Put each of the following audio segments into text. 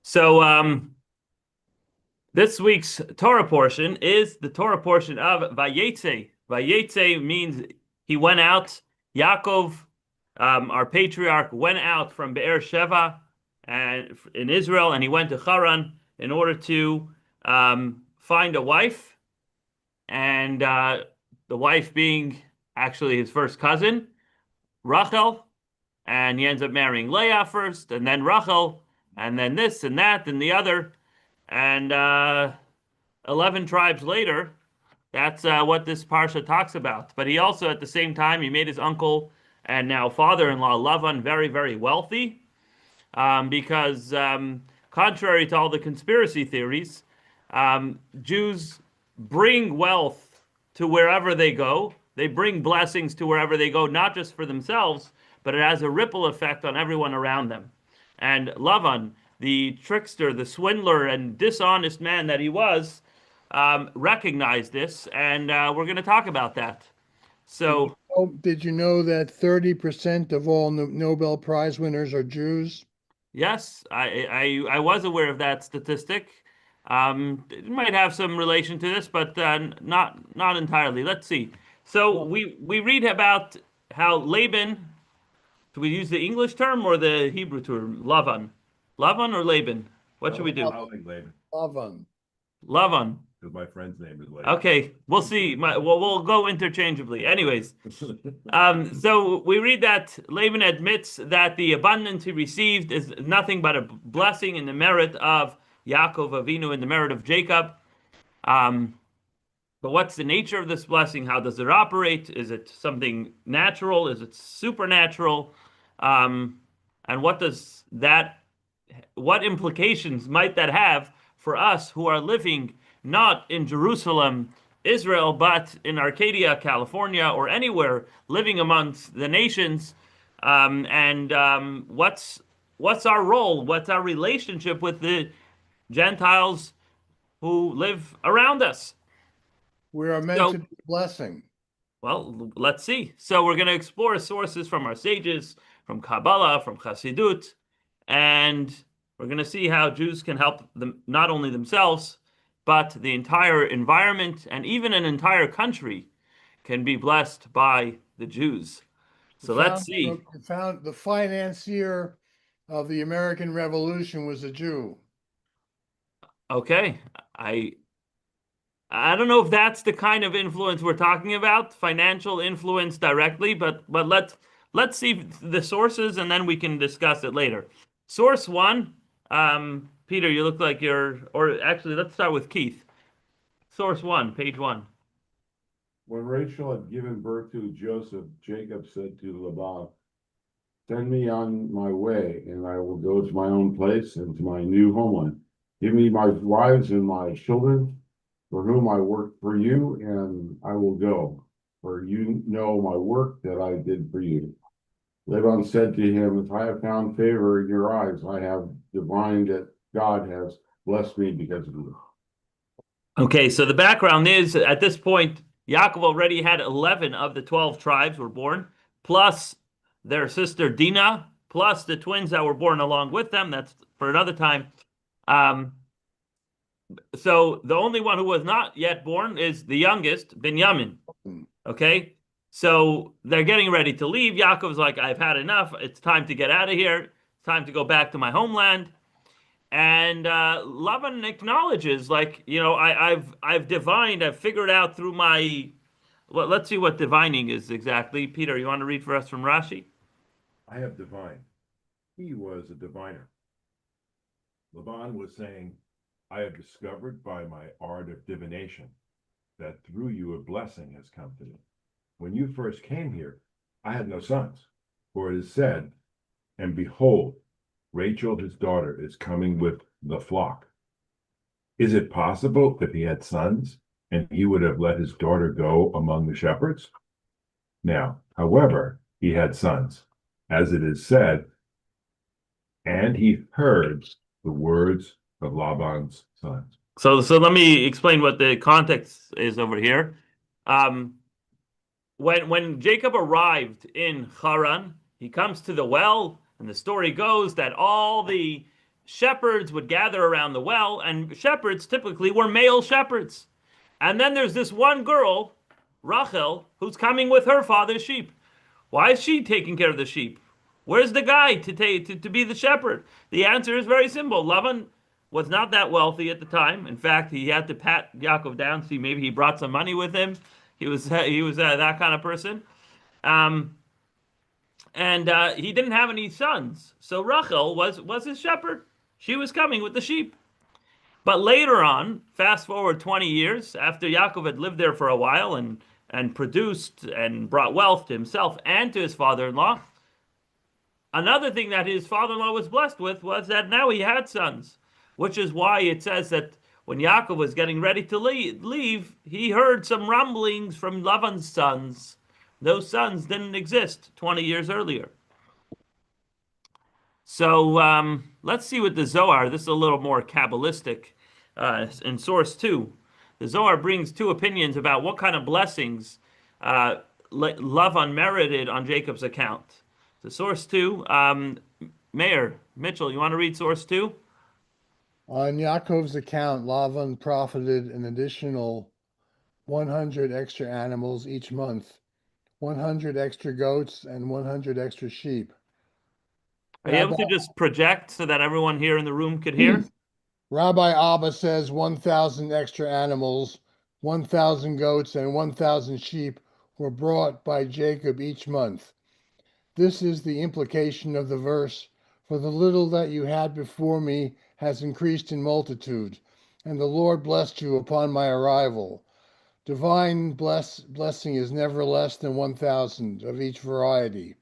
So this week's Torah portion is the Torah portion of Vayetze. Vayetze means he went out. Yaakov, our patriarch, went out from Be'er Sheva and in Israel, and he went to Haran in order to find a wife, and the wife being actually his first cousin, Rachel, and he ends up marrying Leah first, and then Rachel, and then this and that and the other, and 11 tribes later, that's what this parsha talks about. But he also, at the same time, he made his uncle and now father-in-law Lavan very, very wealthy, because contrary to all the conspiracy theories, Jews bring wealth to wherever they go. They bring blessings to wherever they go, not just for themselves, but it has a ripple effect on everyone around them. And Lavan, the trickster, the swindler, and dishonest man that he was, recognized this, and we're going to talk about that. So, Did you know that 30% of all Nobel Prize winners are Jews? yes, I was aware of that statistic. It might have some relation to this, but not entirely. Let's see. So we read about how Laban. Do we use the English term or the Hebrew term? Lavan. Lavan or Laban? What should we do? I think Laban, Lavan. Lavan. because my friend's name is Laban. Okay, we'll see. We'll go interchangeably. Anyways, so we read that Laban admits that the abundance he received is nothing but a blessing in the merit of Yaakov Avinu, in the merit of Jacob. But what's the nature of this blessing? How does it operate? Is it something natural? Is it supernatural? And what implications might that have for us who are living not in Jerusalem, Israel, but in Arcadia, California, or anywhere living amongst the nations? What's our role? What's our relationship with the Gentiles who live around us? We are meant to be a blessing. Well, let's see. So we're going to explore sources from our sages, from Kabbalah, from Chassidut, and we're going to see how Jews can help them, not only themselves, but the entire environment and even an entire country can be blessed by the Jews. So let's see. The financier of the American Revolution was a Jew. Okay, I don't know if that's the kind of influence we're talking about, financial influence directly, but let's see the sources and then we can discuss it later. Source one, Peter, you look like or actually, let's start with Keith. Source one, page 1. When Rachel had given birth to Joseph, Jacob said to Laban, "Send me on my way, and I will go to my own place and to my new homeland. Give me my wives and my children, for whom I worked for you, and I will go, for you know my work that I did for you." Laban said to him, "If I have found favor in your eyes, I have divined that God has blessed me because of you." Okay, so the background is, at this point, Yaakov already had 11 of the 12 tribes were born, plus their sister Dinah, plus the twins that were born along with them. That's for another time. So the only one who was not yet born is the youngest, Binyamin. Okay, so they're getting ready to leave. Yaakov's like, "I've had enough. It's time to get out of here. It's time to go back to my homeland." And Laban acknowledges, like, I've divined, I've figured out through my. Well, let's see what divining is exactly. Peter, you want to read for us from Rashi? I have divined. He was a diviner. Laban was saying, "I have discovered by my art of divination that through you a blessing has come to me. When you first came here, I had no sons, for it is said, and behold, Rachel, his daughter, is coming with the flock. Is it possible that he had sons, and he would have let his daughter go among the shepherds? Now, however, he had sons, as it is said, and he heard the words of Laban's sons." So let me explain what the context is over here. When Jacob arrived in Haran, he comes to the well, and the story goes that all the shepherds would gather around the well, and shepherds typically were male shepherds. And then there's this one girl, Rachel, who's coming with her father's sheep. Why is she taking care of the sheep? Where's the guy to be the shepherd? The answer is very simple. Lavan was not that wealthy at the time. In fact, he had to pat Yaakov down, see maybe he brought some money with him. He was that kind of person. And he didn't have any sons. So Rachel was his shepherd. She was coming with the sheep. But later on, fast forward 20 years, after Yaakov had lived there for a while and produced and brought wealth to himself and to his father-in-law, another thing that his father-in-law was blessed with was that now he had sons, which is why it says that when Yaakov was getting ready to leave, he heard some rumblings from Lavan's sons. Those sons didn't exist 20 years earlier. So let's see what the Zohar, this is a little more Kabbalistic in source 2. The Zohar brings two opinions about what kind of blessings Lavan merited on Jacob's account. The source 2, Mayor Mitchell, you want to read source 2? On Yaakov's account, Lavan profited an additional 100 extra animals each month, 100 extra goats, and 100 extra sheep. Are you able to just project so that everyone here in the room could hear? Rabbi Abba says 1,000 extra animals, 1,000 goats, and 1,000 sheep were brought by Jacob each month. This is the implication of the verse, "For the little that you had before me has increased in multitude, and the Lord blessed you upon my arrival." Divine blessing is never less than 1,000 of each variety.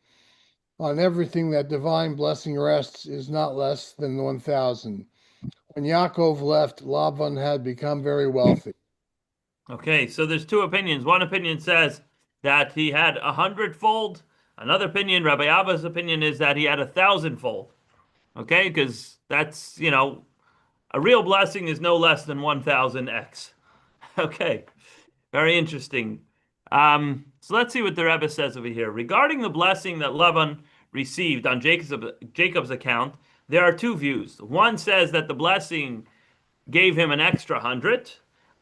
On everything that divine blessing rests is not less than 1,000. When Yaakov left, Lavan had become very wealthy. Okay, so there's two opinions. One opinion says that he had 100-fold. Another opinion, Rabbi Abba's opinion, is that he had 1,000-fold. Okay, because that's, a real blessing is no less than 1,000x. Okay, very interesting. So let's see what the Rebbe says over here. Regarding the blessing that Lavan received on Jacob's account, there are two views. One says that the blessing gave him an extra 100,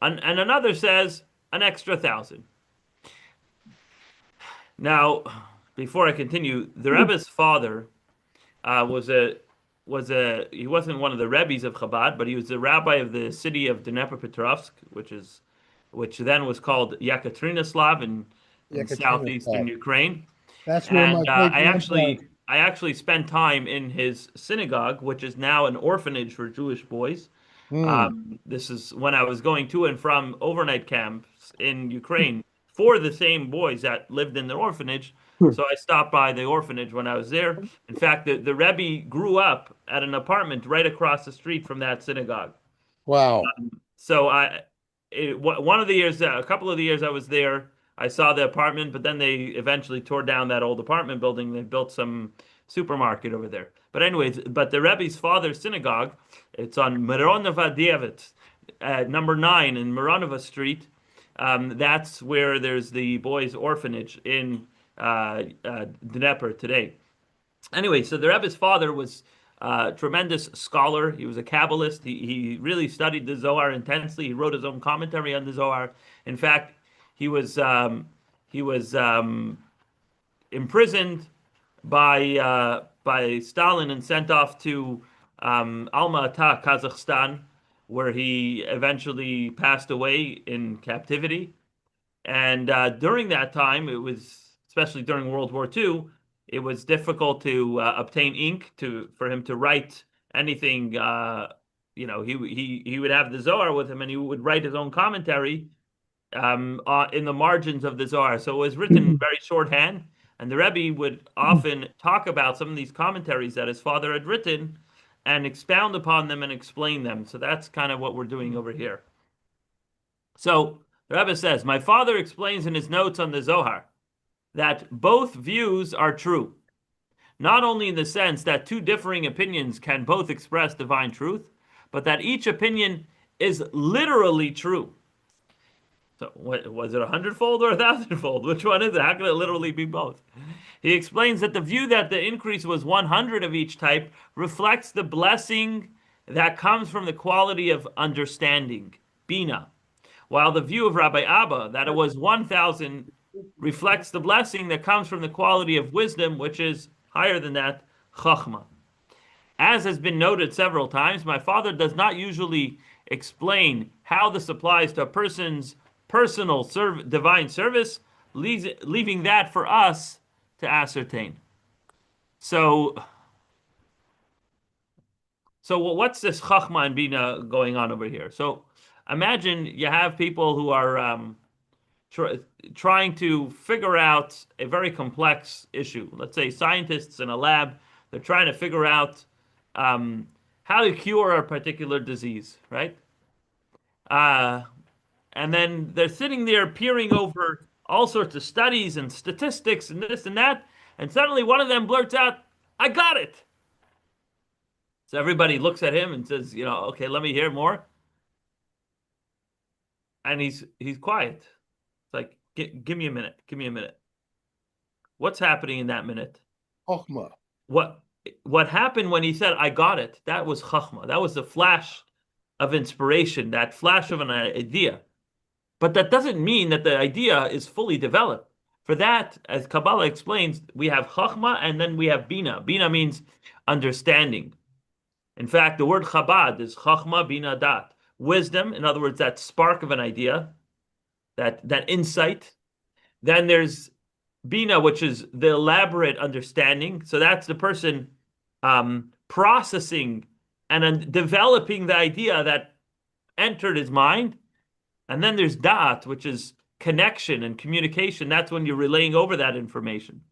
and another says an extra 1,000. Now, before I continue, the Rebbe's father he wasn't one of the Rebbes of Chabad, but he was the rabbi of the city of Dnepropetrovsk, which then was called Yekaterinoslav in southeastern Ukraine. That's where and I actually spent time in his synagogue, which is now an orphanage for Jewish boys. This is when I was going to and from overnight camps in Ukraine for the same boys that lived in the orphanage. So I stopped by the orphanage when I was there. In fact, the Rebbe grew up at an apartment right across the street from that synagogue. Wow. So one of the years, a couple of the years I was there, I saw the apartment, but then they eventually tore down that old apartment building. They built some supermarket over there. But anyways, the Rebbe's father's synagogue, it's on Mironova Dievit, number 9 in Mironova Street. That's where there's the boys' orphanage in Dnepr today. Anyway, so the Rebbe's father was a tremendous scholar. He was a Kabbalist. He really studied the Zohar intensely. He wrote his own commentary on the Zohar. In fact, he was imprisoned by Stalin and sent off to Alma-Ata, Kazakhstan, where he eventually passed away in captivity. And during that time, it was, especially during World War II, it was difficult to obtain ink for him to write anything. He would have the Zohar with him, and he would write his own commentary in the margins of the Zohar. So it was written in very shorthand, and the Rebbe would often talk about some of these commentaries that his father had written and expound upon them and explain them. So that's kind of what we're doing over here. So the Rebbe says, my father explains in his notes on the Zohar that both views are true, not only in the sense that two differing opinions can both express divine truth, but that each opinion is literally true. So was it 100-fold or 1,000-fold? Which one is it? How can it literally be both? He explains that the view that the increase was 100 of each type reflects the blessing that comes from the quality of understanding, bina. While the view of Rabbi Abba, that it was 1,000, reflects the blessing that comes from the quality of wisdom, which is higher than that, chachma. As has been noted several times, my father does not usually explain how this applies to a person's personal divine service, leaving that for us to ascertain. So what's this chachma and bina going on over here? So imagine you have people who are trying to figure out a very complex issue. Let's say scientists in a lab, they're trying to figure out how to cure a particular disease, right? And then they're sitting there peering over all sorts of studies and statistics and this and that, and suddenly one of them blurts out, "I got it." So everybody looks at him and says, "Okay, let me hear more." And he's quiet. It's like, give me a minute. Give me a minute. What's happening in that minute? Chochmah. What happened when he said, "I got it"? That was chachma. That was the flash of inspiration, that flash of an idea. But that doesn't mean that the idea is fully developed. For that, as Kabbalah explains, we have chachma and then we have bina. Bina means understanding. In fact, the word Chabad is chachma bina dat. Wisdom, in other words, that spark of an idea, that insight. Then there's bina, which is the elaborate understanding. So that's the person processing and developing the idea that entered his mind. And then there's da'at, which is connection and communication. That's when you're relaying over that information.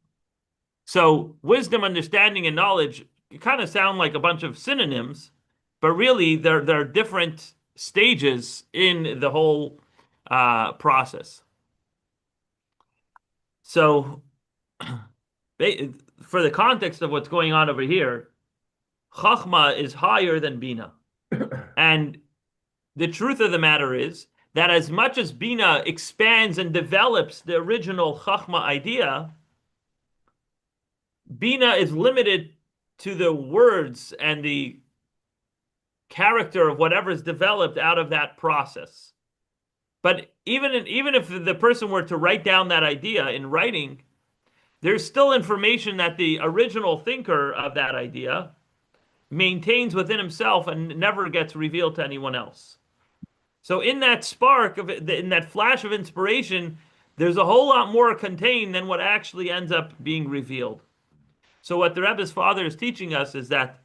So wisdom, understanding, and knowledge kind of sound like a bunch of synonyms, but really there are different stages in the whole process. So for the context of what's going on over here, chachma is higher than bina. And the truth of the matter is that as much as bina expands and develops the original chachma idea, bina is limited to the words and the character of whatever is developed out of that process. But even if the person were to write down that idea in writing, there's still information that the original thinker of that idea maintains within himself and never gets revealed to anyone else. So in that spark of it, in that flash of inspiration, there's a whole lot more contained than what actually ends up being revealed. So what the Rebbe's father is teaching us is that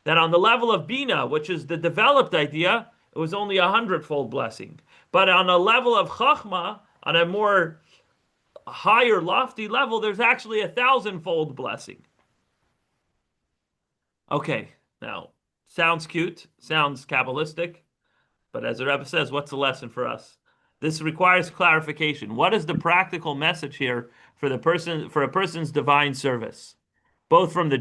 on the level of bina, which is the developed idea, it was only 100-fold blessing. But on a level of chachma, on a more higher, lofty level, there's actually 1,000-fold blessing. Okay, now, sounds cute, sounds Kabbalistic, but as the Rebbe says, what's the lesson for us? This requires clarification. What is the practical message here for a person's divine service? Both from the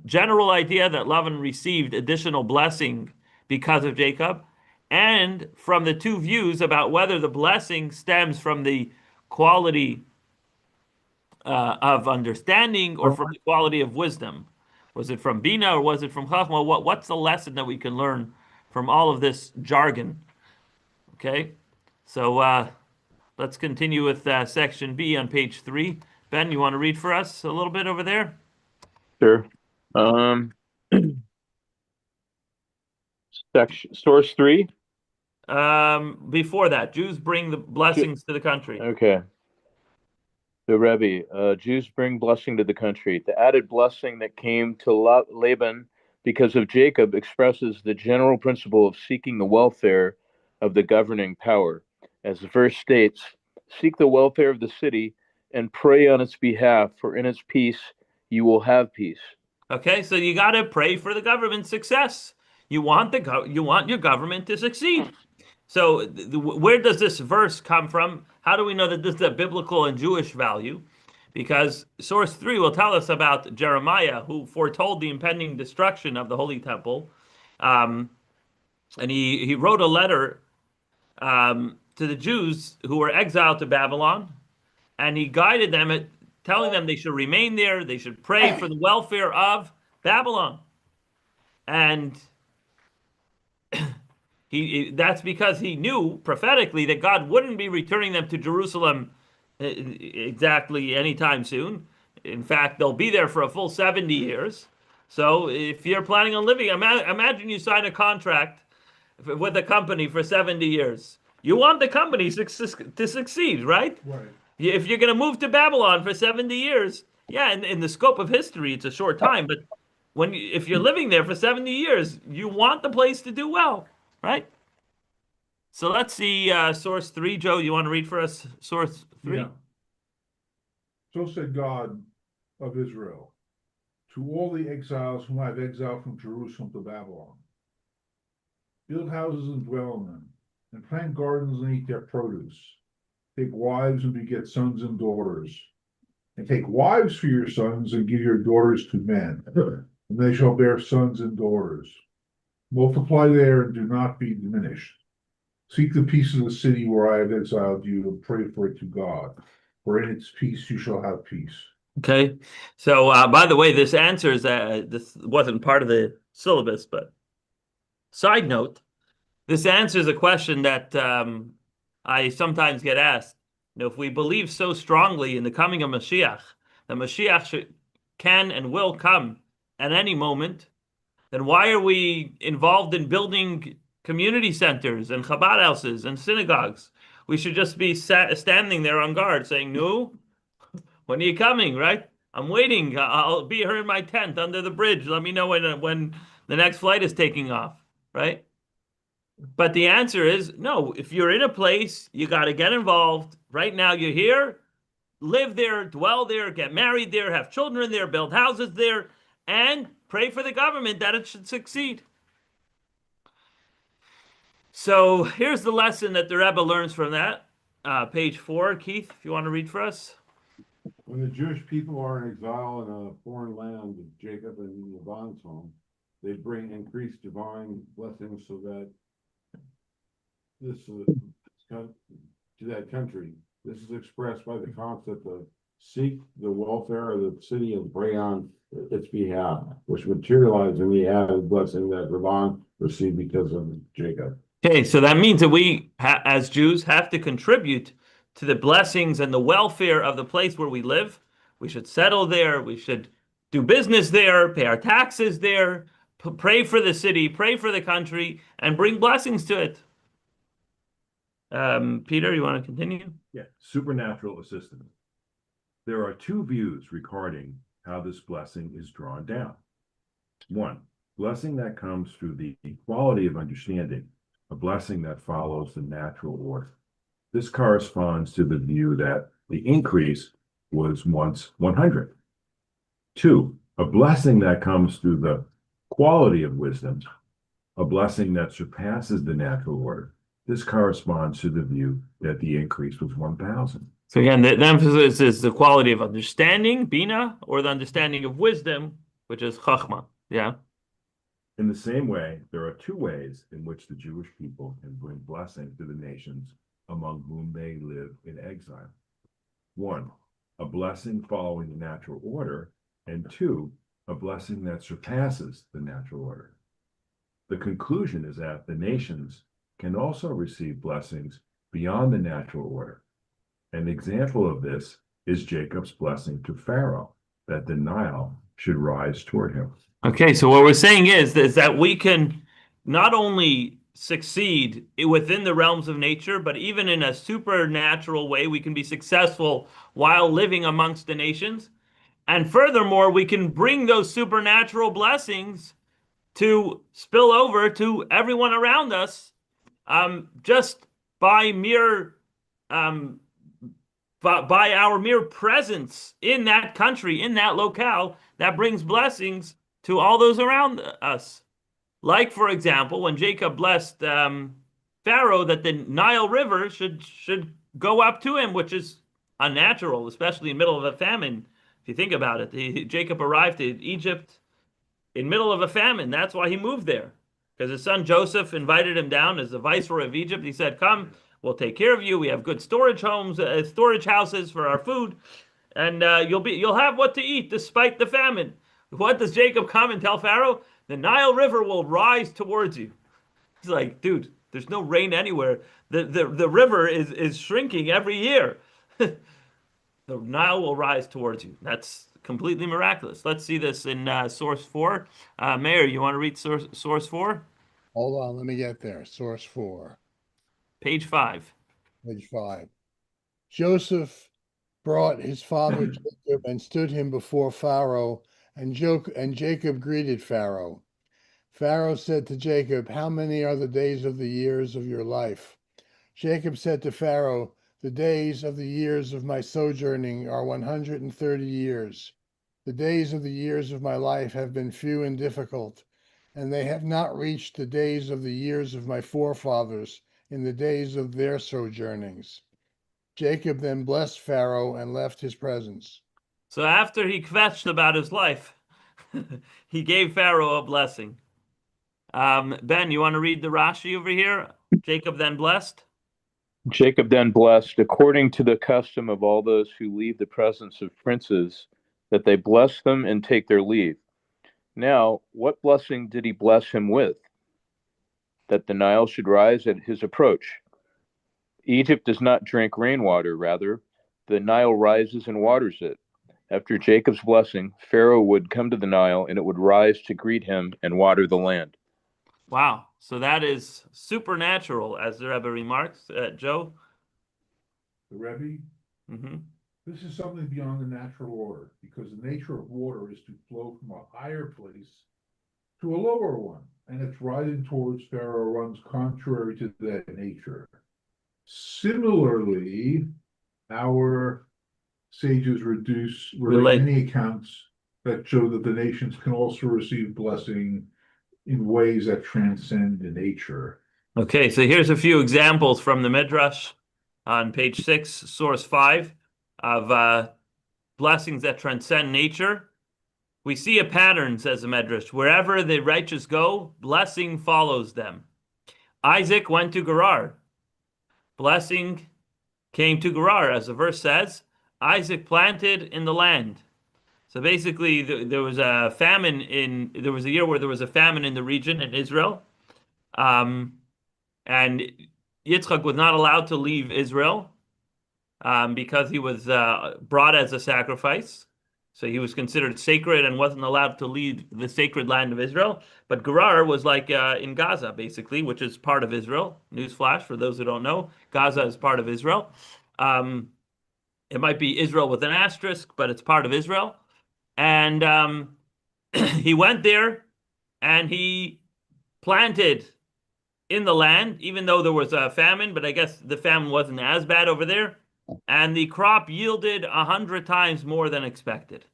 general idea that Lavan received additional blessing because of Jacob, and from the two views about whether the blessing stems from the quality of understanding or from the quality of wisdom. Was it from Bina or was it from Chachma? What's the lesson that we can learn from all of this jargon? Okay, so let's continue with section B on page 3. Ben, you want to read for us a little bit over there? Sure. Source 3. Before that, Jews bring the blessings to the country. Okay. The Rebbe, Jews bring blessing to the country. The added blessing that came to Laban because of Jacob expresses the general principle of seeking the welfare of the governing power. As the verse states, seek the welfare of the city and pray on its behalf, for in its peace you will have peace. Okay, so you got to pray for the government's success. You want your government to succeed. So where does this verse come from? How do we know that this is a biblical and Jewish value? Because source 3 will tell us about Jeremiah, who foretold the impending destruction of the Holy Temple. And he wrote a letter to the Jews who were exiled to Babylon. And he guided them at telling them they should remain there. They should pray for the welfare of Babylon. And That's because he knew prophetically that God wouldn't be returning them to Jerusalem exactly anytime soon. In fact, they'll be there for a full 70 years. So if you're planning on living, imagine you sign a contract with a company for 70 years. You want the company to succeed, right? Right. If you're going to move to Babylon for 70 years, yeah, in the scope of history, it's a short time. But if you're living there for 70 years, you want the place to do well, right? So let's see source 3. Joe, you want to read for us source 3? Yeah. So said God of Israel to all the exiles whom I have exiled from Jerusalem to Babylon. Build houses and dwell in them, and plant gardens and eat their produce. Take wives and beget sons and daughters. And take wives for your sons and give your daughters to men, and they shall bear sons and daughters. Multiply there and do not be diminished. Seek the peace of the city where I have exiled you and pray for it to God, for in its peace you shall have peace. Okay. So, by the way, this answers, this wasn't part of the syllabus, but side note, this answers a question that I sometimes get asked. If we believe so strongly in the coming of Mashiach, that Mashiach can and will come at any moment, then why are we involved in building community centers and Chabad houses and synagogues? We should just be standing there on guard saying, no, when are you coming, right? I'm waiting. I'll be here in my tent under the bridge. Let me know when the next flight is taking off, right? But the answer is no. If you're in a place, you got to get involved. Right now, you're here, live there, dwell there, get married there, have children there, build houses there, and pray for the government that it should succeed. So here's the lesson that the Rebbe learns from that. Page 4, Keith, if you want to read for us. When the Jewish people are in exile in a foreign land of Jacob and Laban's home, they bring increased divine blessings so that to that country. This is expressed by the concept of seek the welfare of the city and pray on its behalf, which materialized in the added blessing that Laban received because of Jacob. Okay, so that means that we, as Jews, have to contribute to the blessings and the welfare of the place where we live. We should settle there. We should do business there, pay our taxes there, pray for the city, pray for the country, and bring blessings to it. Peter, you want to continue? Yeah, supernatural assistance. There are two views regarding how this blessing is drawn down. One, blessing that comes through the equality of understanding, a blessing that follows the natural order. This corresponds to the view that the increase was once 100. Two, a blessing that comes through the quality of wisdom, a blessing that surpasses the natural order. This corresponds to the view that the increase was 1,000. So again, the emphasis is the quality of understanding, bina, or the understanding of wisdom, which is chachma. Yeah. In the same way, there are two ways in which the Jewish people can bring blessing to the nations among whom they live in exile. One, a blessing following the natural order, and two, a blessing that surpasses the natural order. The conclusion is that the nations can also receive blessings beyond the natural order. An example of this is Jacob's blessing to Pharaoh, that the Nile should rise toward him. Okay, so what we're saying is that we can not only succeed within the realms of nature, but even in a supernatural way, we can be successful while living amongst the nations. And furthermore, we can bring those supernatural blessings to spill over to everyone around us, just by our mere presence in that country, in that locale, that brings blessings to all those around us. Like, for example, when Jacob blessed Pharaoh that the Nile River should go up to him, which is unnatural, especially in the middle of a famine. If you think about it, Jacob arrived in Egypt in the middle of a famine. That's why he moved there, because his son Joseph invited him down as the viceroy of Egypt. He said, come, we'll take care of you. We have good storage houses for our food, and you'll have what to eat despite the famine. What does Jacob come and tell Pharaoh? The Nile River will rise towards you. He's like, dude, There's no rain anywhere. The river is shrinking every year. The Nile will rise towards you. That's completely miraculous. Let's see this in source 4. Mayor, you want to read source 4? Hold on, let me get there. Source 4, Page 5. page 5. Joseph brought his father Jacob and stood him before Pharaoh, and Jacob greeted Pharaoh. Pharaoh said to Jacob, "How many are the days of the years of your life?" Jacob said to Pharaoh, "The days of the years of my sojourning are 130 years. The days of the years of my life have been few and difficult, and they have not reached the days of the years of my forefathers in the days of their sojournings." Jacob then blessed Pharaoh and left his presence. So after he kvetched about his life, he gave Pharaoh a blessing. Ben, you want to read the Rashi over here? Jacob then blessed? Jacob then blessed, according to the custom of all those who leave the presence of princes, that they bless them and take their leave. Now, what blessing did he bless him with? That the Nile should rise at his approach. Egypt does not drink rainwater, rather, the Nile rises and waters it. After Jacob's blessing, Pharaoh would come to the Nile and it would rise to greet him and water the land. Wow. So that is supernatural, as the Rebbe remarks. Joe? The Rebbe, Mm-hmm. this is something beyond the natural order, because the nature of water is to flow from a higher place to a lower one, and its rising towards Pharaoh runs contrary to that nature. Similarly, our sages relate many accounts that show that the nations can also receive blessing in ways that transcend the nature. Okay, so here's a few examples from the Midrash on page 6, source 5, of blessings that transcend nature. We see a pattern, says the Midrash. Wherever the righteous go, blessing follows them. Isaac went to Gerar. Blessing came to Gerar, as the verse says. Isaac planted in the land. So basically, there was a famine there was a year where there was a famine in the region in Israel. And Yitzchak was not allowed to leave Israel because he was brought as a sacrifice. So he was considered sacred and wasn't allowed to leave the sacred land of Israel. But Gerar was like in Gaza, basically, which is part of Israel. Newsflash, for those who don't know, Gaza is part of Israel. It might be Israel with an asterisk, but it's part of Israel. And he went there and he planted in the land, even though there was a famine, but I guess the famine wasn't as bad over there. And the crop yielded 100 times more than expected.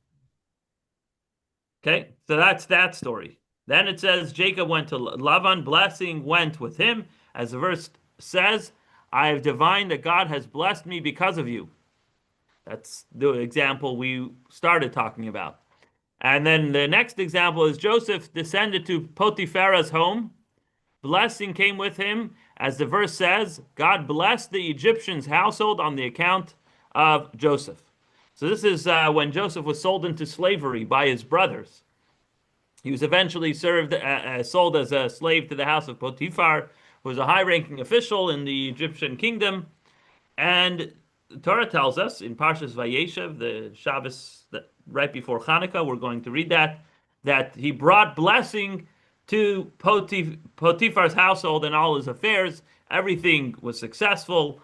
Okay, so that's that story. Then it says Jacob went to Lavan, blessing went with him. As the verse says, I have divined that God has blessed me because of you. That's the example we started talking about. And then the next example is Joseph descended to Potiphar's home. Blessing came with him. As the verse says, God blessed the Egyptian's household on the account of Joseph. So this is when Joseph was sold into slavery by his brothers. He was eventually sold as a slave to the house of Potiphar, who was a high-ranking official in the Egyptian kingdom. And the Torah tells us in Parshas Vayeshev, the Shabbos right before Hanukkah, we're going to read that he brought blessing to Potiphar's household and all his affairs. Everything was successful.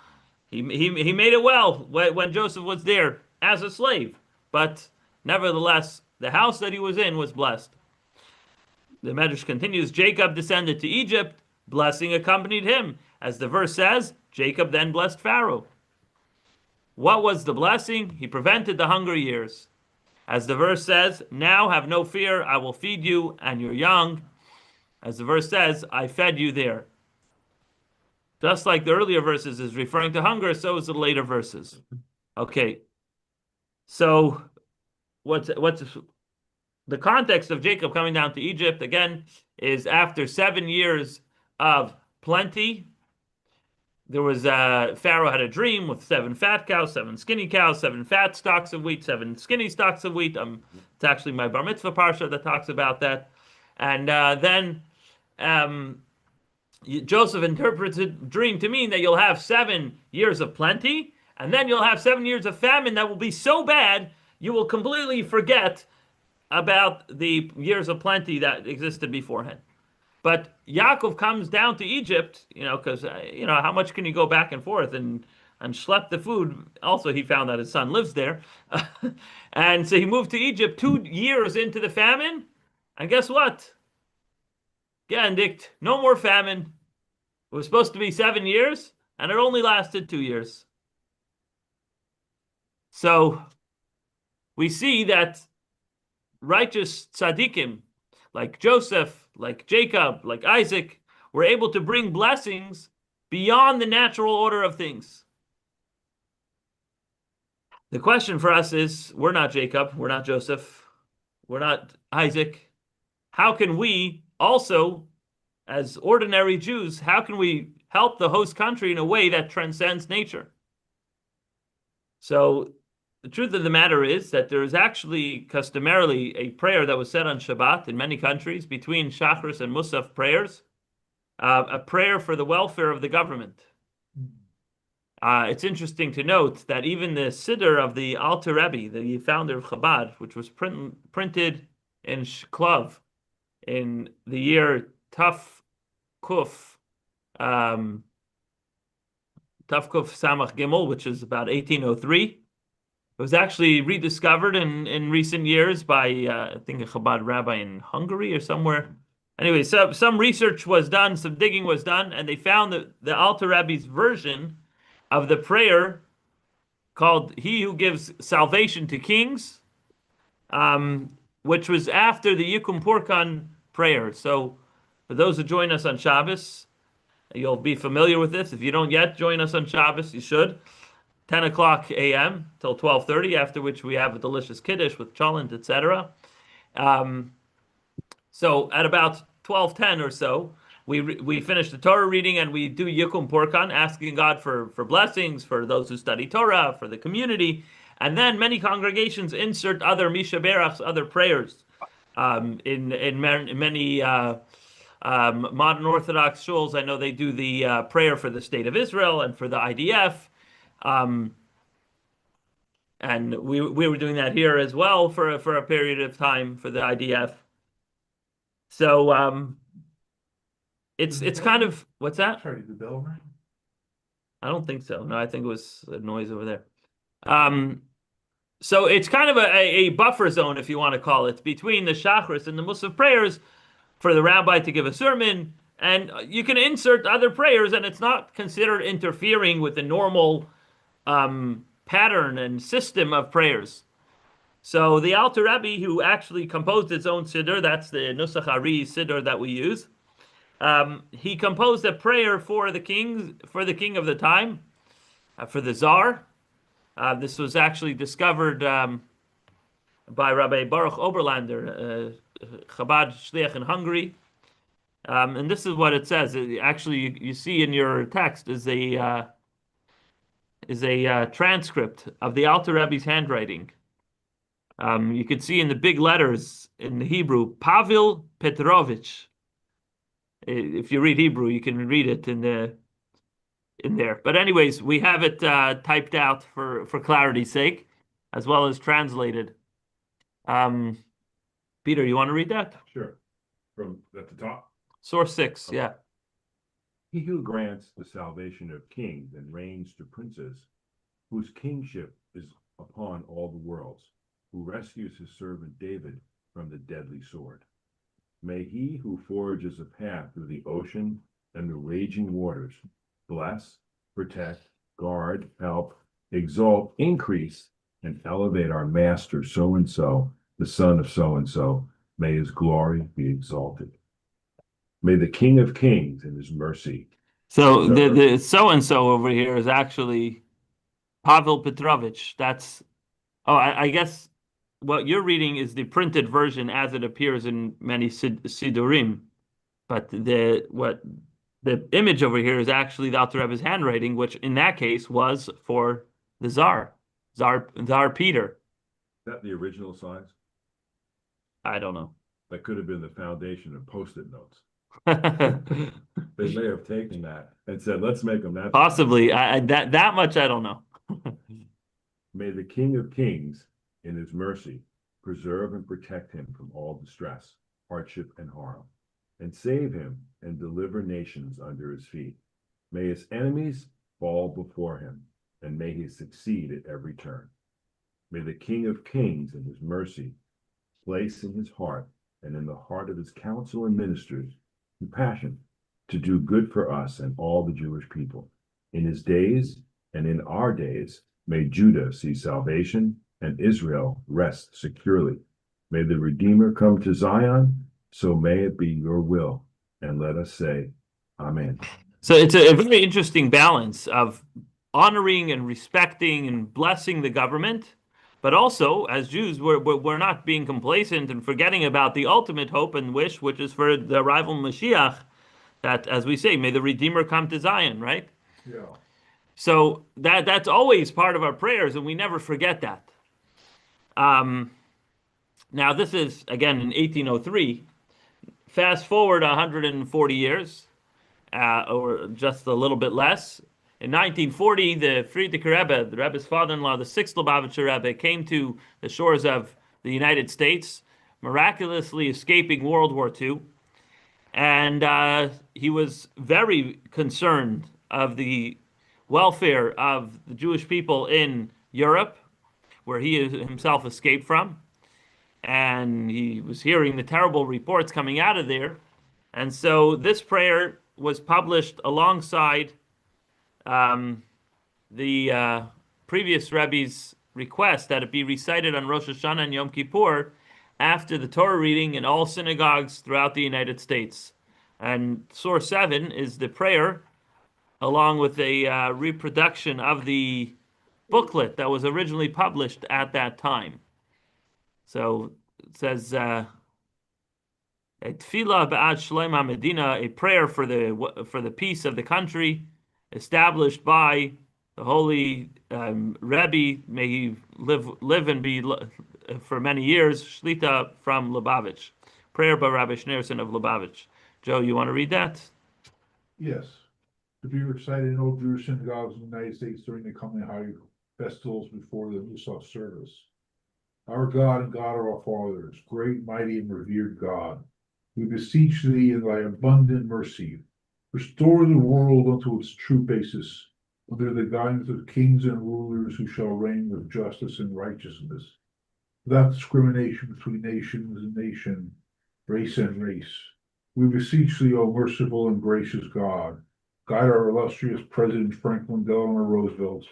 He made it well when Joseph was there as a slave. But nevertheless, the house that he was in was blessed. The Medrash continues, Jacob descended to Egypt, blessing accompanied him. As the verse says, Jacob then blessed Pharaoh. What was the blessing? He prevented the hunger years. As the verse says, now have no fear, I will feed you and your young. As the verse says, I fed you there. Just like the earlier verses is referring to hunger, so is the later verses. Okay. So what's the context of Jacob coming down to Egypt, again, is after 7 years of plenty. There was Pharaoh had a dream with 7 fat cows, 7 skinny cows, 7 fat stalks of wheat, 7 skinny stalks of wheat. It's actually my bar mitzvah parsha that talks about that. And then Joseph interprets a dream to mean that you'll have 7 years of plenty, and then you'll have 7 years of famine that will be so bad you will completely forget about the years of plenty that existed beforehand. But Yaakov comes down to Egypt, because how much can you go back and forth and schlep the food? Also, he found that his son lives there, and so he moved to Egypt 2 years into the famine, and guess what? Gendikt, no more famine. It was supposed to be 7 years, and it only lasted 2 years. So we see that righteous tzaddikim, like Joseph, like Jacob, like Isaac, were able to bring blessings beyond the natural order of things. The question for us is, we're not Jacob, we're not Joseph, we're not Isaac. How can we also, as ordinary Jews, how can we help the host country in a way that transcends nature? So the truth of the matter is that there is actually customarily a prayer that was said on Shabbat in many countries between Shachris and Musaf prayers, a prayer for the welfare of the government. It's interesting to note that even the Siddur of the Alter Rebbe, the founder of Chabad, which was printed in Shklov in the year Taf Kuf Samach Gimel, which is about 1803. It was actually rediscovered in recent years by, I think, a Chabad rabbi in Hungary or somewhere. Anyway, so some research was done, some digging was done, and they found that the Alter Rebbe's version of the prayer called He Who Gives Salvation to Kings, which was after the Yikum Purkan prayer. So for those who join us on Shabbos, you'll be familiar with this. If you don't yet join us on Shabbos, you should. 10 o'clock a.m. till 12:30, after which we have a delicious kiddush with cholent, etc. So at about 12:10 or so, we finish the Torah reading and we do Yikum Purkan, asking God for blessings for those who study Torah, for the community, and then many congregations insert other Misha Berachs, other prayers. In many modern Orthodox shuls, I know they do the prayer for the state of Israel and for the IDF. And we were doing that here as well for a period of time for the IDF. So it's kind of, what's that? Sorry, the bell rang? I don't think so. No, I think it was a noise over there. So it's kind of a buffer zone, if you want to call it, between the Shachris and the Musaf prayers for the rabbi to give a sermon. And you can insert other prayers, and it's not considered interfering with the normal pattern and system of prayers. So the Alter Rebbe, who actually composed his own siddur, that's the Nusach Ari siddur that we use, he composed a prayer for the king of the time, for the Tsar. This was actually discovered by Rabbi Baruch Oberlander, Chabad Shliach in Hungary. And this is what it says. Actually, you see in your text is a transcript of the Alter Rebbe's handwriting. You can see in the big letters in the Hebrew, Pavel Petrovich. If you read Hebrew, you can read it in there. But anyways, we have it typed out for clarity's sake, as well as translated. Peter, you want to read that? Sure. From at the top. Source 6, yeah. He who grants the salvation of kings and reigns to princes, whose kingship is upon all the worlds, who rescues his servant David from the deadly sword. May he who forges a path through the ocean and the raging waters bless, protect, guard, help, exalt, increase, and elevate our master so-and-so, the son of so-and-so. May his glory be exalted. May the King of Kings in his mercy. So the so-and-so over here is actually Pavel Petrovich. That's, I guess what you're reading is the printed version as it appears in many Siddurim. But the image over here is actually the Alter Rebbe's handwriting, which in that case was for the Tsar Peter. Is that the original size? I don't know. That could have been the foundation of Post-it notes. They may have taken that and said, let's make them that. Possibly. That much I don't know. May the King of Kings, in his mercy, preserve and protect him from all distress, hardship, and harm, and save him and deliver nations under his feet. May his enemies fall before him, and may he succeed at every turn. May the King of Kings, in his mercy, place in his heart and in the heart of his council and ministers compassion to do good for us and all the Jewish people. In his days and in our days, may Judah see salvation and Israel rest securely. May the Redeemer come to Zion, so may it be your will. And let us say, Amen. So it's a very interesting balance of honoring and respecting and blessing the government, but also, as Jews, we're not being complacent and forgetting about the ultimate hope and wish, which is for the arrival of Mashiach, that, as we say, may the Redeemer come to Zion, right? Yeah. So that's always part of our prayers, and we never forget that. Now, this is, again, in 1803. Fast forward 140 years, or just a little bit less. In 1940, the Frierdiker Rebbe, the Rebbe's father-in-law, the sixth Lubavitcher Rebbe, came to the shores of the United States, miraculously escaping World War II. And he was very concerned of the welfare of the Jewish people in Europe, where he himself escaped from. And he was hearing the terrible reports coming out of there. And so this prayer was published alongside the previous Rebbe's request that it be recited on Rosh Hashanah and Yom Kippur after the Torah reading in all synagogues throughout the United States. And Source 7 is the prayer, along with a reproduction of the booklet that was originally published at that time. So it says, Tefillah ba'ad Shloim Medina, a prayer for the peace of the country, established by the holy Rebbe. May he live and be for many years. Shlita from Lubavitch. Prayer by Rabbi Schneerson of Lubavitch. Joe, you want to read that? Yes. To be recited in all Jewish synagogues in the United States during the coming high festivals before the Musaf service. Our God and God of our fathers, great, mighty, and revered God, we beseech thee in thy abundant mercy, restore the world unto its true basis, under the guidance of kings and rulers who shall reign with justice and righteousness, without discrimination between nations and nation, race and race. We beseech thee, O merciful and gracious God, guide our illustrious President Franklin Delano Roosevelt,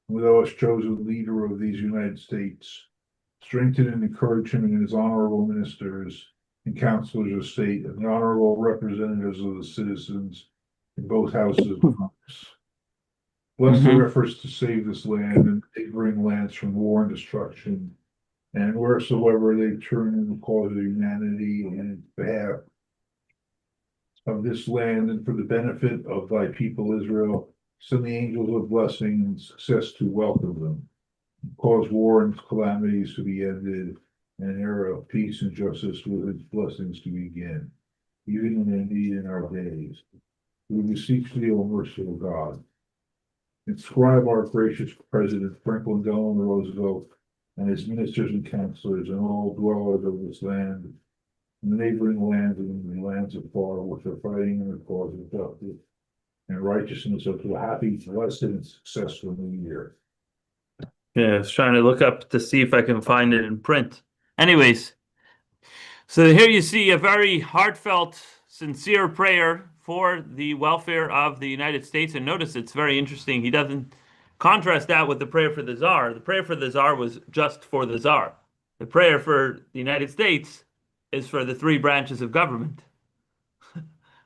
and thou hast chosen leader of these United States. Strengthen and encourage him in his honorable ministers and counselors of state and the honorable representatives of the citizens in both houses of Congress. Bless their efforts to save this land and neighboring lands from war and destruction, and wheresoever they turn in the cause of humanity and in behalf of this land and for the benefit of thy people Israel, send the angels of blessing and success to welcome them. Cause war and calamities to be ended, and an era of peace and justice with its blessings to begin, even and indeed in our days. We beseech thee, O merciful God, inscribe our gracious President Franklin Delano Roosevelt and his ministers and counselors and all dwellers of this land, and the neighboring lands and the lands afar, which are fighting in the cause of justice and righteousness unto a happy, blessed, and successful new year. Yeah, I was trying to look up to see if I can find it in print. Anyways, so here you see a very heartfelt, sincere prayer for the welfare of the United States. And notice it's very interesting. He doesn't contrast that with the prayer for the Tsar. The prayer for the Tsar was just for the Tsar. The prayer for the United States is for the three branches of government,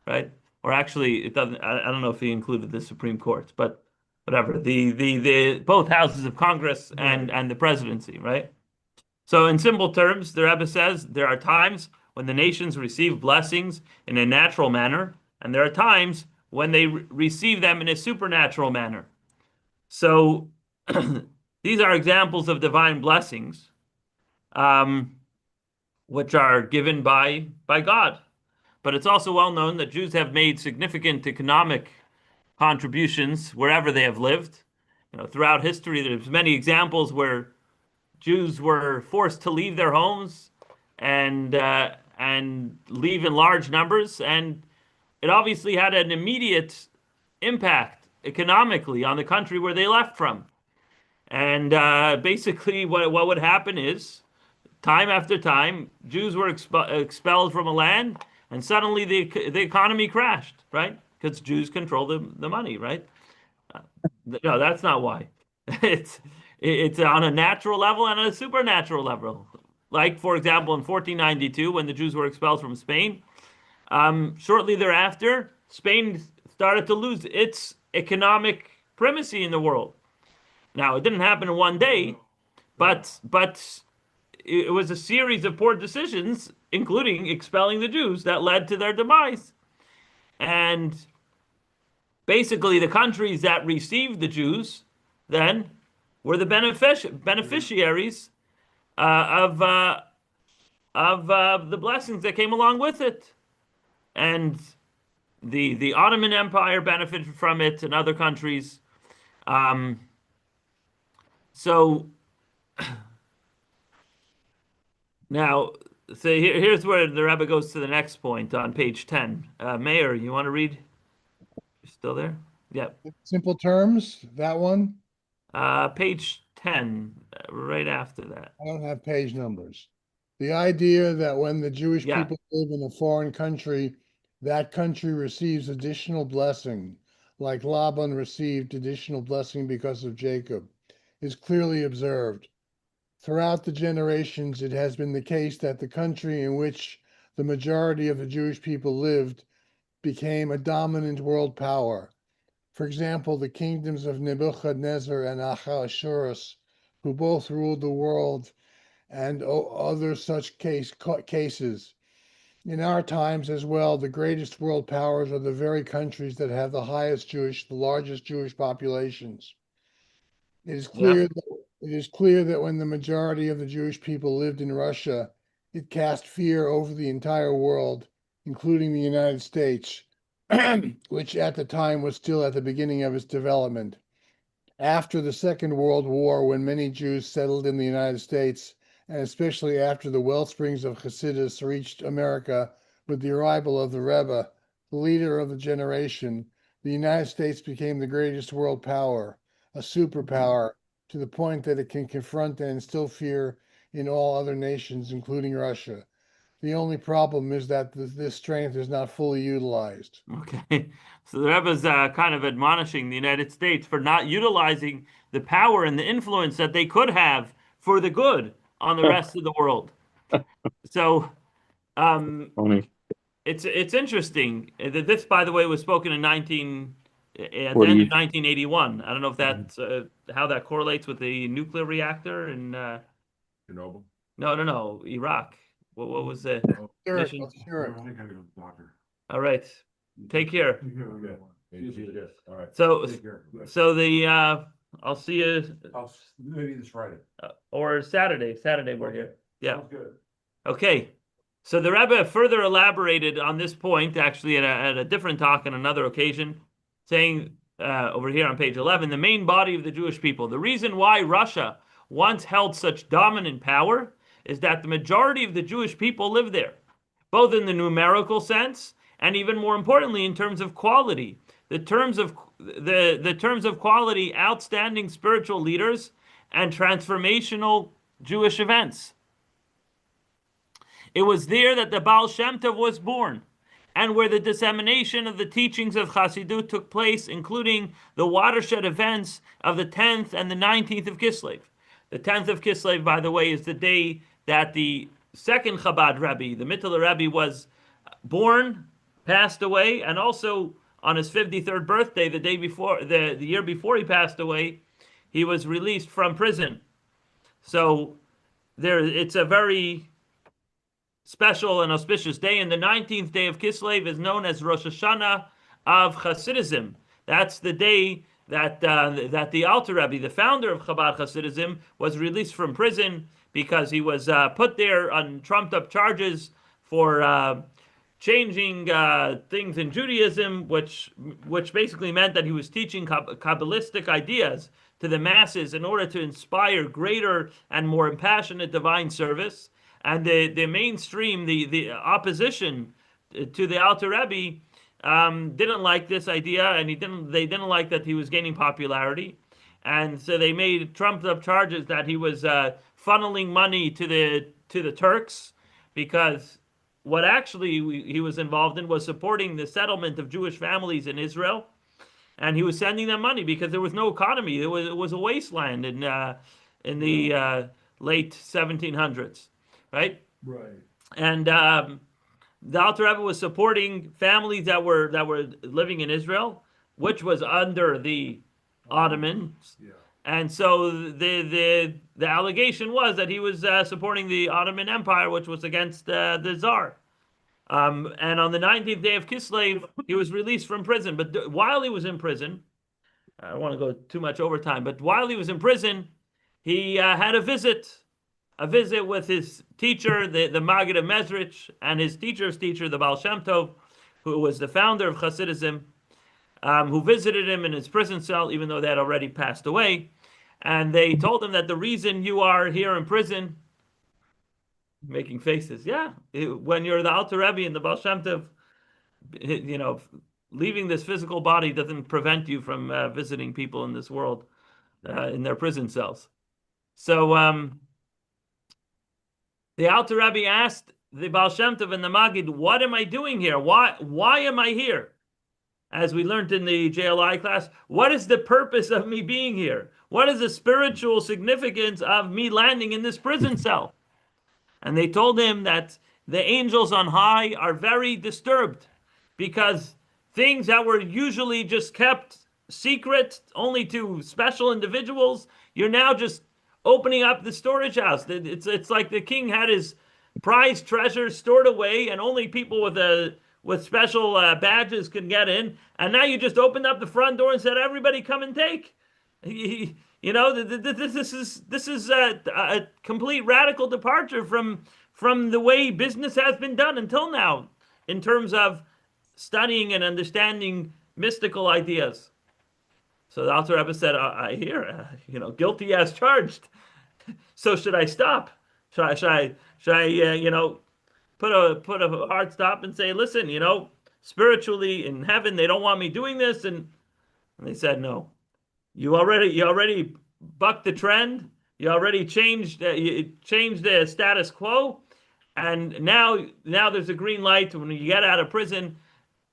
right? Or actually, it doesn't. I don't know if he included the Supreme Court, but whatever, the both houses of Congress and the presidency, right? So in simple terms, the Rebbe says there are times when the nations receive blessings in a natural manner, and there are times when they receive them in a supernatural manner. So these are examples of divine blessings, which are given by God. but it's also well known that Jews have made significant economic contributions wherever they have lived. Throughout history, there's many examples where Jews were forced to leave their homes and leave in large numbers, and it obviously had an immediate impact economically on the country where they left from. And basically, what would happen is, time after time, Jews were expelled from a land, and suddenly the economy crashed, right? Because Jews control the money, right? No, that's not why. It's on a natural level and on a supernatural level. Like, for example, in 1492, when the Jews were expelled from Spain, shortly thereafter, Spain started to lose its economic primacy in the world. Now, it didn't happen in one day, but it was a series of poor decisions, including expelling the Jews, that led to their demise. And basically, the countries that received the Jews then were the beneficiaries of the blessings that came along with it. And the Ottoman Empire benefited from it, and other countries. So now, here's where the Rebbe goes to the next point on page 10. Meir, you want to read? You still there? Yep. Simple terms, that one? Page 10, right after that. I don't have page numbers. The idea that when the Jewish Yeah. people live in a foreign country, that country receives additional blessing, like Laban received additional blessing because of Jacob, is clearly observed. Throughout the generations, it has been the case that the country in which the majority of the Jewish people lived became a dominant world power. For example, the kingdoms of Nebuchadnezzar and Ahasuerus, who both ruled the world, and other such cases. In our times as well, the greatest world powers are the very countries that have the largest Jewish populations. It is clear that when the majority of the Jewish people lived in Russia, it cast fear over the entire world, including the United States, which at the time was still at the beginning of its development. After the Second World War, when many Jews settled in the United States, and especially after the wellsprings of Hasidus reached America with the arrival of the Rebbe, the leader of the generation, the United States became the greatest world power, a superpower, to the point that it can confront and instill fear in all other nations, including Russia. The only problem is that this strength is not fully utilized. Okay, so the Rebbe is kind of admonishing the United States for not utilizing the power and the influence that they could have for the good on the rest of the world. So, it's interesting that this, by the way, was spoken at the end of 1981. I don't know if that's how that correlates with the nuclear reactor in Chernobyl. No, Iraq. What was the mission? Sure. All right, take care. Okay. All right. So Take care. the I'll see you Maybe this Friday. or Saturday. Saturday we're here. Yeah. Sounds good. Okay. So the Rebbe further elaborated on this point, actually at a different talk on another occasion, saying over here on page 11, the main body of the Jewish people. The reason why Russia once held such dominant power is that the majority of the Jewish people live there, both in the numerical sense and even more importantly in terms of quality. The terms of quality, outstanding spiritual leaders and transformational Jewish events. It was there that the Baal Shem Tov was born, and where the dissemination of the teachings of Chassidut took place, including the watershed events of the 10th and the 19th of Kislev. The 10th of Kislev, by the way, is the day that the second Chabad Rebbe, the Mittler Rebbe, was born, passed away, and also on his 53rd birthday, the day before, the year before he passed away, he was released from prison. So it's a very special and auspicious day, and the 19th day of Kislev is known as Rosh Hashanah of Hasidism. That's the day that the Alter Rebbe, the founder of Chabad Hasidism, was released from prison because he was put there on trumped-up charges for changing things in Judaism, which basically meant that he was teaching Kabbalistic ideas to the masses in order to inspire greater and more impassionate divine service. And the mainstream, the opposition to the Alter Rebbe, didn't like this idea, and they didn't like that he was gaining popularity, and so they made trumped up charges that he was funneling money to the Turks, because what actually he was involved in was supporting the settlement of Jewish families in Israel, and he was sending them money because there was no economy. It was a wasteland in the late 1700s, right? Right. And the Alter Rebbe was supporting families that were living in Israel, which was under the Ottomans. Yeah. And so the allegation was that he was supporting the Ottoman Empire, which was against the Tsar. And on the 19th day of Kislev, he was released from prison. But while he was in prison, I don't want to go too much over time, but while he was in prison, he had a visit with his teacher, the Maggid of Mezrich, and his teacher's teacher, the Baal Shem Tov, who was the founder of Hasidism, who visited him in his prison cell, even though they had already passed away. And they told him that the reason you are here in prison, making faces, when you're the Alter Rebbe and the Baal Shem Tov, leaving this physical body doesn't prevent you from visiting people in this world in their prison cells. So the Alter Rebbe asked the Baal Shem Tov and the Maggid, "What am I doing here? Why am I here?" As we learned in the JLI class, what is the purpose of me being here? What is the spiritual significance of me landing in this prison cell? And they told him that the angels on high are very disturbed because things that were usually just kept secret only to special individuals, you're now just opening up the storage house. It's like the king had his prized treasures stored away, and only people with special badges can get in. And now you just opened up the front door and said, "Everybody, come and take." This is a complete radical departure from the way business has been done until now, in terms of studying and understanding mystical ideas. So the Alter Rebbe said, "I hear, guilty as charged. So should I stop? Should I put a hard stop and say, listen, spiritually in heaven they don't want me doing this?" And they said, "No, you already bucked the trend. You already changed the status quo, and now there's a green light. When you get out of prison,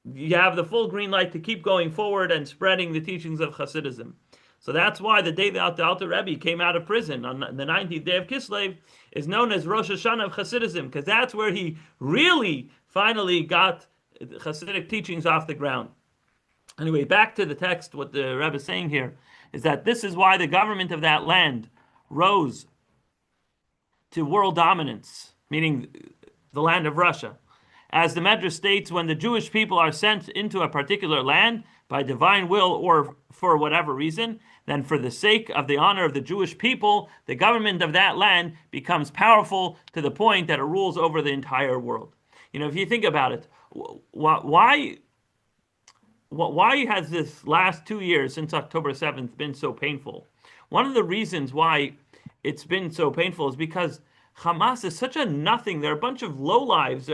you have the full green light to keep going forward and spreading the teachings of Hasidism." So that's why the day that the Alter Rebbe came out of prison on the 19th day of Kislev is known as Rosh Hashanah of Hasidism, because that's where he really finally got Hasidic teachings off the ground. Anyway, back to the text. What the Rebbe is saying here is that this is why the government of that land rose to world dominance, meaning the land of Russia. As the Medrash states, when the Jewish people are sent into a particular land by divine will or for whatever reason, then for the sake of the honor of the Jewish people, the government of that land becomes powerful to the point that it rules over the entire world. If you think about it, why has this last 2 years since October 7th been so painful? One of the reasons why it's been so painful is because Hamas is such a nothing. They're a bunch of lowlives.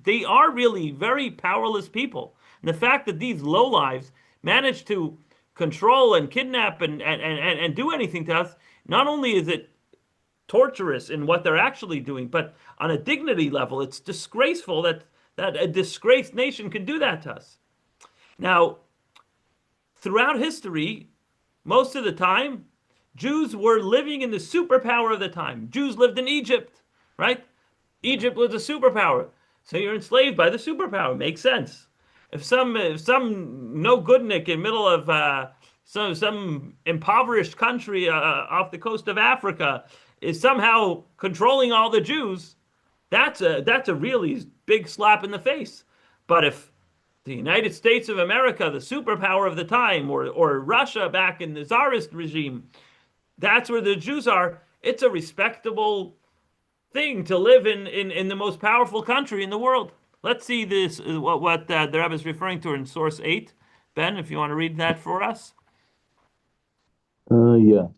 They are really very powerless people. And the fact that these lowlives manage to control and kidnap and do anything to us, not only is it torturous in what they're actually doing, but on a dignity level, it's disgraceful that a disgraced nation can do that to us. Now, throughout history, most of the time, Jews were living in the superpower of the time. Jews lived in Egypt, right? Egypt was a superpower. So you're enslaved by the superpower. Makes sense. If some no-goodnik in middle of some impoverished country off the coast of Africa is somehow controlling all the Jews, that's a really big slap in the face. But if the United States of America, the superpower of the time, or Russia back in the Tsarist regime, that's where the Jews are, it's a respectable thing to live in the most powerful country in the world. Let's see this, what the Rebbe is referring to in source 8. Ben, if you want to read that for us. Yeah.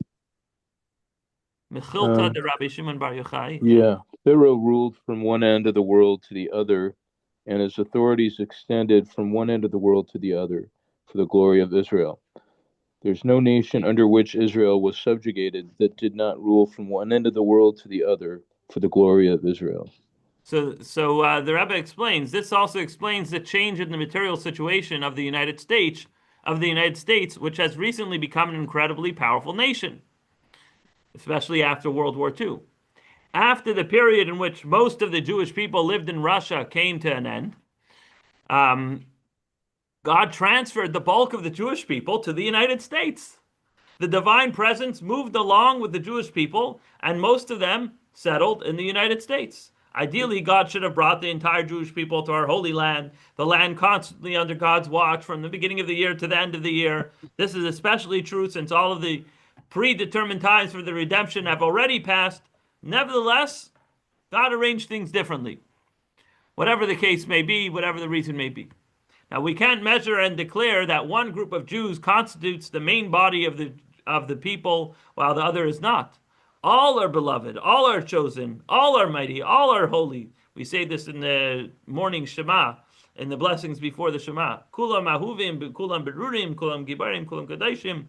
Mechilta de Rabbi Shimon Bar Yochai. Yeah. Pharaoh ruled from one end of the world to the other, and his authorities extended from one end of the world to the other for the glory of Israel. There's no nation under which Israel was subjugated that did not rule from one end of the world to the other for the glory of Israel. So the Rebbe explains, this also explains the change in the material situation of the United States, which has recently become an incredibly powerful nation, especially after World War II. After the period in which most of the Jewish people lived in Russia came to an end, God transferred the bulk of the Jewish people to the United States. The divine presence moved along with the Jewish people, and most of them settled in the United States. Ideally, God should have brought the entire Jewish people to our Holy Land, the land constantly under God's watch from the beginning of the year to the end of the year. This is especially true since all of the predetermined times for the redemption have already passed. Nevertheless, God arranged things differently. Whatever the case may be, whatever the reason may be. Now, we can't measure and declare that one group of Jews constitutes the main body of the people, while the other is not. All are beloved, all are chosen, all are mighty, all are holy. We say this in the morning Shema, in the blessings before the Shema. Kulam ahuvim, kulam berurim, kulam gibarim, kulam kadashim,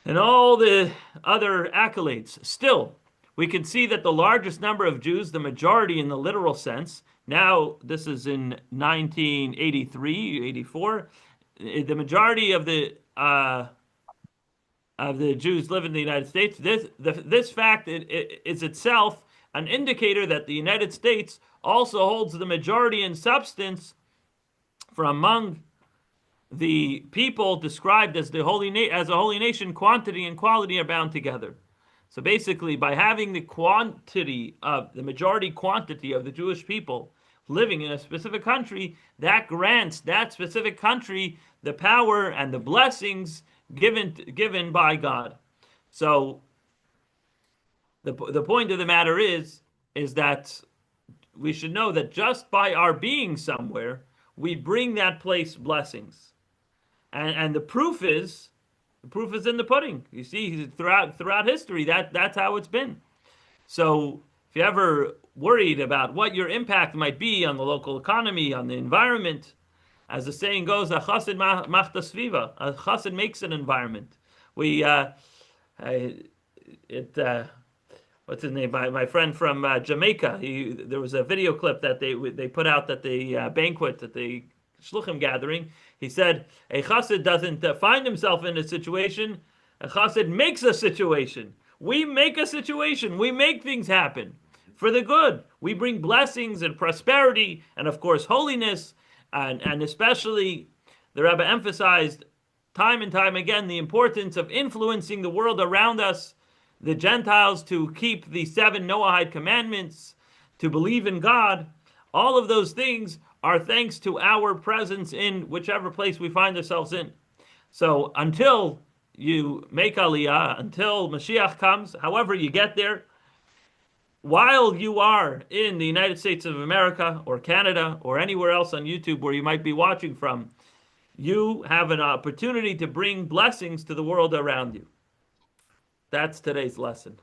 and all the other accolades. Still, we can see that the largest number of Jews, the majority in the literal sense, now this is in 1983, 84, the majority of the Jews live in the United States. This fact is itself an indicator that the United States also holds the majority in substance from among the people described as a holy nation. Quantity and quality are bound together. So basically, by having the majority quantity of the Jewish people living in a specific country, that grants that specific country the power and the blessings given by God. So the point of the matter is that we should know that just by our being somewhere, we bring that place blessings. And the proof is in the pudding. You see, throughout history, that's how it's been. So if you're ever worried about what your impact might be on the local economy, on the environment, as the saying goes, a chassid machta sviva. A chassid makes an environment. What's his name? My friend from Jamaica. There was a video clip that they put out at the banquet, at the shluchim gathering. He said a chassid doesn't find himself in a situation. A chassid makes a situation. We make a situation. We make things happen for the good. We bring blessings and prosperity, and of course holiness. And especially, the Rebbe emphasized time and time again the importance of influencing the world around us, the Gentiles, to keep the 7 Noahide commandments, to believe in God. All of those things are thanks to our presence in whichever place we find ourselves in. So until you make Aliyah, until Mashiach comes, however you get there, while you are in the United States of America or Canada or anywhere else on YouTube where you might be watching from, you have an opportunity to bring blessings to the world around you. That's today's lesson.